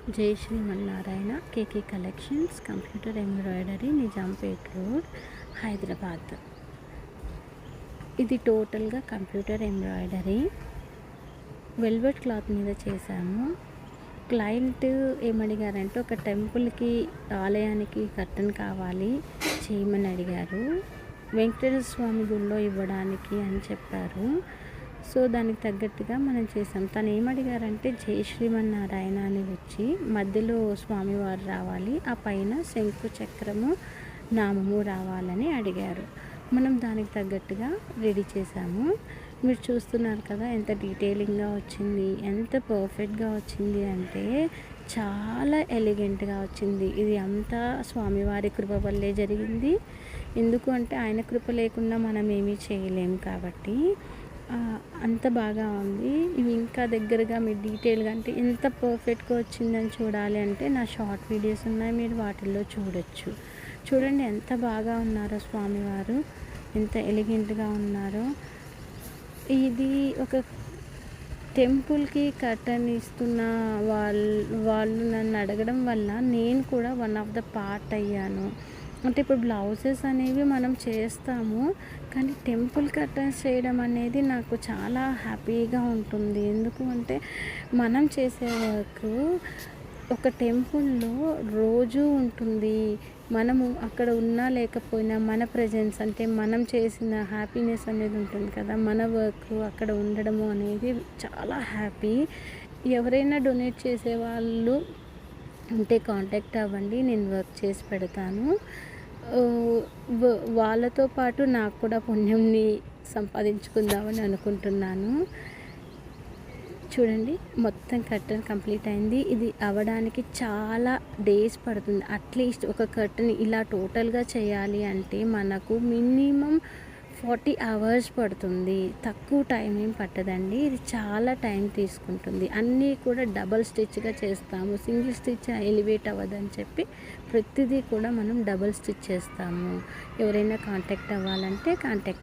జై Srimannarayana K K collections computer embroidery Nizampet road Hyderabad. ఇది టోటల్గా కంప్యూటర్ ఎంబ్రాయిడరీ వెల్వెట్ క్లాత్ మీద చేశాము. క్లయింట్ ఏమడిగారంటే ఒక టెంపుల్కి ఆలయానికి కర్టన్ కావాలి చేయమని అడిగారు. వెంకటేశ్వర స్వామి గుడిలో ఇవ్వడానికి అని చెప్పారు. సో దానికి తగ్గట్టుగా మనం చేసాం. తను ఏమడిగారంటే జై శ్రీమన్నారాయణ అని వచ్చి మధ్యలో స్వామివారు రావాలి, ఆ పైన శంకు చక్రము నామము రావాలని అడిగారు. మనం దానికి తగ్గట్టుగా రెడీ చేసాము. మీరు చూస్తున్నారు కదా ఎంత డీటెయిలింగ్గా వచ్చింది, ఎంత పర్ఫెక్ట్గా వచ్చింది అంటే చాలా ఎలిగెంట్గా వచ్చింది. ఇది అంతా స్వామివారి కృప వల్లే జరిగింది. ఎందుకు అంటే ఆయన కృప లేకుండా మనం ఏమీ చేయలేము కాబట్టి అంత బాగా ఉంది. ఇవి ఇంకా దగ్గరగా మీరు డీటెయిల్గా అంటే ఎంత పర్ఫెక్ట్గా వచ్చిందని చూడాలి అంటే నా షార్ట్ వీడియోస్ ఉన్నాయి, మీరు వాటిల్లో చూడొచ్చు. చూడండి ఎంత బాగా ఉన్నారో స్వామివారు, ఎంత ఎలిగెంట్గా ఉన్నారో. ఇది ఒక టెంపుల్కి కర్టన్ ఇస్తున్న వాళ్ళు నన్ను అడగడం వల్ల నేను కూడా వన్ ఆఫ్ ద పార్ట్ అయ్యాను. అంటే ఇప్పుడు బ్లౌజెస్ అనేవి మనం చేస్తాము, కానీ టెంపుల్ కర్టన్స్ చేయడం అనేది నాకు చాలా హ్యాపీగా ఉంటుంది. ఎందుకు అంటే మనం చేసే వర్క్ ఒక టెంపుల్లో రోజు ఉంటుంది. మనము అక్కడ ఉన్నా లేకపోయినా మన ప్రెజెన్స్ అంటే మనం చేసిన హ్యాపీనెస్ అనేది ఉంటుంది కదా, మన వర్క్ అక్కడ ఉండడము అనేది చాలా హ్యాపీ. ఎవరైనా డొనేట్ చేసే వాళ్ళు ఉంటే కాంటాక్ట్ అవ్వండి, నేను వర్క్ చేసి పెడతాను. వాళ్ళతో పాటు నాకు కూడా పుణ్యంని సంపాదించుకుందామని అనుకుంటున్నాను. చూడండి మొత్తం కర్టన్ కంప్లీట్ అయింది. ఇది అవ్వడానికి చాలా డేస్ పడుతుంది. అట్లీస్ట్ ఒక కర్టన్ ఇలా టోటల్గా చేయాలి అంటే మనకు మినిమం 40 hours పడుతుంది. తక్కువ టైం ఏం పట్టదండి. ఇది చాలా టైం తీసుకుంటుంది. అన్నీ కూడా డబల్ స్టిచ్గా చేస్తాము. సింగిల్ స్టిచ్ ఎలివేట్ అవ్వదని చెప్పి ప్రతిదీ కూడా మనం డబల్ స్టిచ్ చేస్తాము. ఎవరైనా కాంటాక్ట్ అవ్వాలంటే కాంటాక్ట్